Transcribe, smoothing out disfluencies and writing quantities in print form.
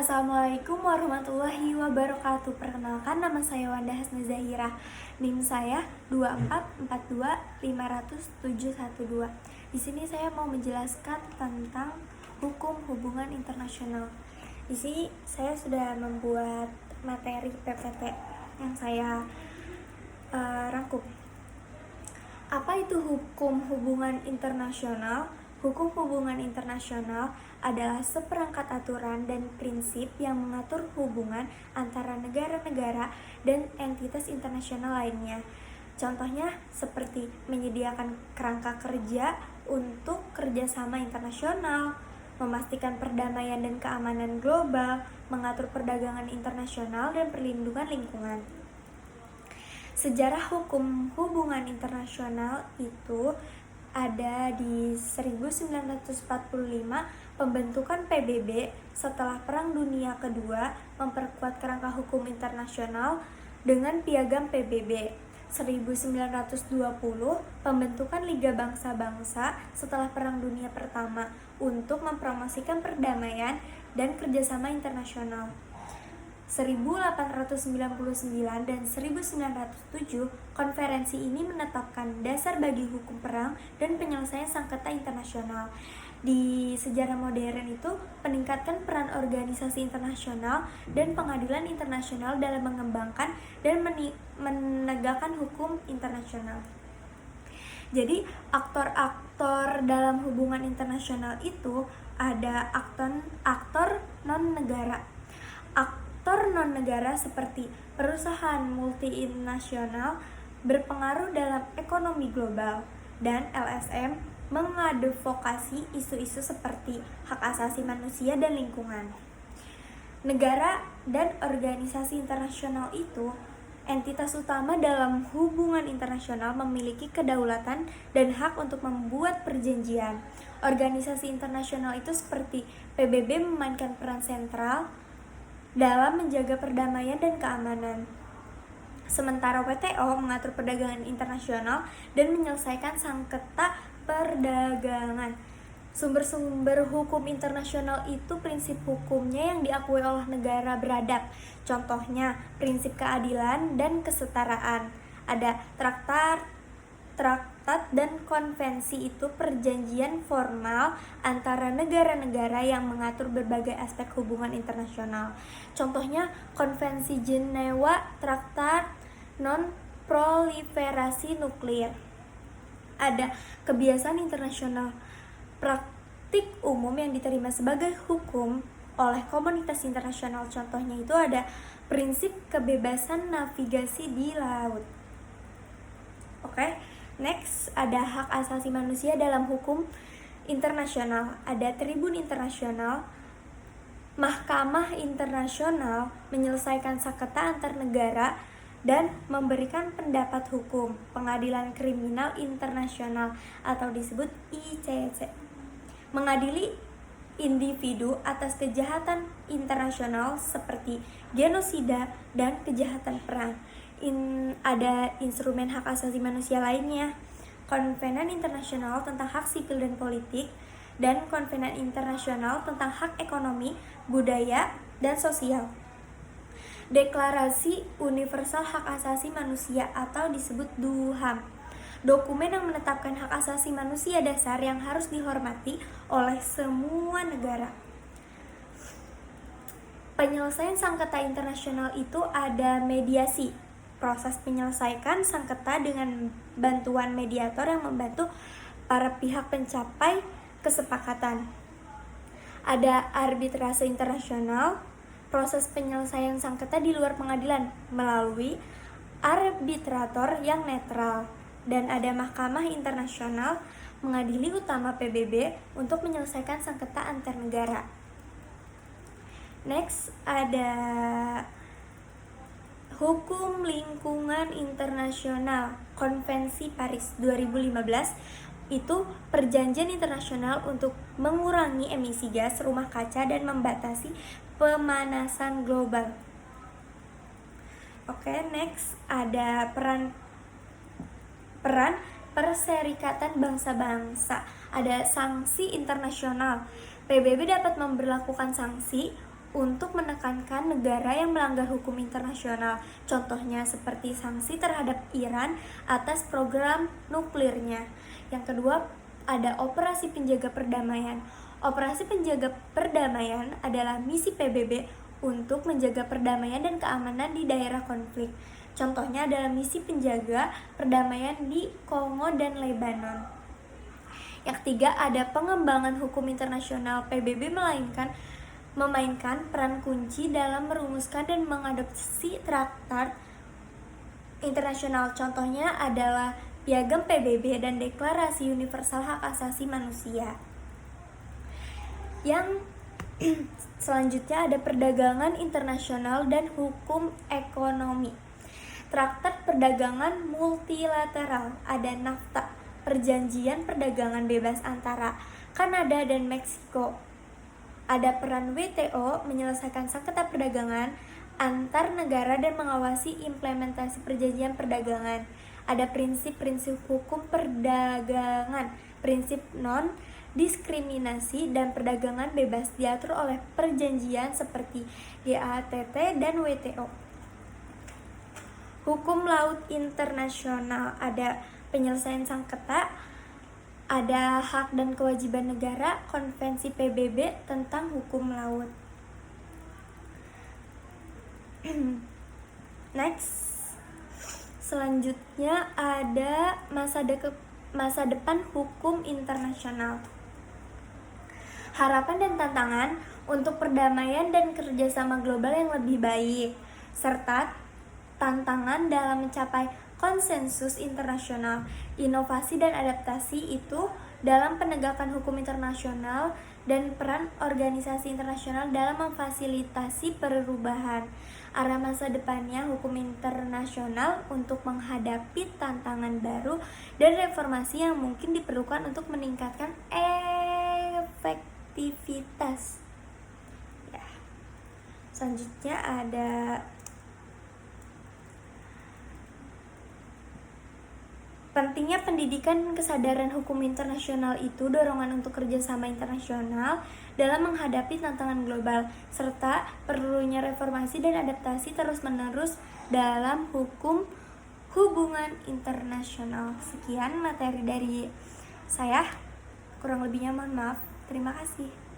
Assalamualaikum warahmatullahi wabarakatuh. Perkenalkan, nama saya Wanda Hasna Zahira. NIM saya 244250712. Di sini saya mau menjelaskan tentang hukum hubungan internasional. Di sini saya sudah membuat materi PPT yang saya rangkum. Apa itu hukum hubungan internasional? Hukum hubungan internasional adalah seperangkat aturan dan prinsip yang mengatur hubungan antara negara-negara dan entitas internasional lainnya. Contohnya seperti menyediakan kerangka kerja untuk kerjasama internasional, memastikan perdamaian dan keamanan global, mengatur perdagangan internasional dan perlindungan lingkungan. Sejarah hukum hubungan internasional itu ada di 1945, pembentukan PBB setelah Perang Dunia Kedua memperkuat kerangka hukum internasional dengan piagam PBB. 1920, pembentukan Liga Bangsa-Bangsa setelah Perang Dunia Pertama untuk mempromosikan perdamaian dan kerjasama internasional. 1899 dan 1907, konferensi ini menetapkan dasar bagi hukum perang dan penyelesaian sengketa internasional. Di sejarah modern itu, peningkatkan peran organisasi internasional dan pengadilan internasional dalam mengembangkan dan menegakkan hukum internasional. Jadi, aktor-aktor dalam hubungan internasional itu ada aktor non-negara. Aktor non-negara seperti perusahaan multinasional berpengaruh dalam ekonomi global, dan LSM mengadvokasi isu-isu seperti hak asasi manusia dan lingkungan. Negara dan organisasi internasional itu entitas utama dalam hubungan internasional, memiliki kedaulatan dan hak untuk membuat perjanjian. Organisasi internasional itu seperti PBB memainkan peran sentral dalam menjaga perdamaian dan keamanan. Sementara WTO mengatur perdagangan internasional dan menyelesaikan sengketa perdagangan. Sumber-sumber hukum internasional itu prinsip hukumnya yang diakui oleh negara beradab. Contohnya, prinsip keadilan dan kesetaraan. Ada traktat dan konvensi, itu perjanjian formal antara negara-negara yang mengatur berbagai aspek hubungan internasional. Contohnya, Konvensi Jenewa, Traktat Non-Proliferasi Nuklir. Ada kebiasaan internasional, praktik umum yang diterima sebagai hukum oleh komunitas internasional. Contohnya itu ada prinsip kebebasan navigasi di laut. Next, ada hak asasi manusia dalam hukum internasional. Ada tribun internasional, mahkamah internasional menyelesaikan sengketa antar negara dan memberikan pendapat hukum, pengadilan kriminal internasional atau disebut ICC, mengadili individu atas kejahatan internasional seperti genosida dan kejahatan perang. Ada instrumen hak asasi manusia lainnya, Konvenan Internasional tentang Hak Sipil dan Politik, dan Konvenan Internasional tentang Hak Ekonomi, Budaya, dan Sosial. Deklarasi Universal Hak Asasi Manusia atau disebut DUHAM, dokumen yang menetapkan hak asasi manusia dasar yang harus dihormati oleh semua negara. Penyelesaian sengketa internasional itu ada mediasi, proses menyelesaikan sengketa dengan bantuan mediator yang membantu para pihak mencapai kesepakatan. Ada arbitrase internasional, proses penyelesaian sengketa di luar pengadilan melalui arbitrator yang netral. Dan ada mahkamah internasional, mengadili utama PBB untuk menyelesaikan sengketa antar negara. Next, ada hukum lingkungan internasional, Konvensi Paris 2015, itu perjanjian internasional untuk mengurangi emisi gas rumah kaca dan membatasi pemanasan global. Next, ada peran Perserikatan Bangsa-Bangsa. Ada sanksi internasional. PBB dapat memberlakukan sanksi untuk menekankan negara yang melanggar hukum internasional. Contohnya seperti sanksi terhadap Iran atas program nuklirnya. Yang kedua, ada operasi penjaga perdamaian. Operasi penjaga perdamaian adalah misi PBB untuk menjaga perdamaian dan keamanan di daerah konflik. Contohnya adalah misi penjaga perdamaian di Kongo dan Lebanon. Yang ketiga, ada pengembangan hukum internasional. PBB memainkan peran kunci dalam merumuskan dan mengadopsi traktat internasional. Contohnya adalah Piagam PBB dan Deklarasi Universal Hak Asasi Manusia. Yang selanjutnya ada perdagangan internasional dan hukum ekonomi. Traktat perdagangan multilateral, ada NAFTA, perjanjian perdagangan bebas antara Kanada dan Meksiko. Ada peran WTO menyelesaikan sengketa perdagangan antar negara dan mengawasi implementasi perjanjian perdagangan. Ada prinsip-prinsip hukum perdagangan, prinsip non-diskriminasi dan perdagangan bebas diatur oleh perjanjian seperti GATT dan WTO. Hukum laut internasional, ada penyelesaian sengketa, ada hak dan kewajiban negara, konvensi PBB tentang hukum laut. Next, selanjutnya ada masa depan hukum internasional. Harapan dan tantangan untuk perdamaian dan kerjasama global yang lebih baik, serta tantangan dalam mencapai konsensus internasional, inovasi dan adaptasi itu dalam penegakan hukum internasional dan peran organisasi internasional dalam memfasilitasi perubahan. Arah masa depannya hukum internasional untuk menghadapi tantangan baru dan reformasi yang mungkin diperlukan untuk meningkatkan efektivitas. Ya. Selanjutnya ada pentingnya pendidikan dan kesadaran hukum internasional itu dorongan untuk kerjasama internasional dalam menghadapi tantangan global, serta perlunya reformasi dan adaptasi terus-menerus dalam hukum hubungan internasional. Sekian materi dari saya, kurang lebihnya mohon maaf. Terima kasih.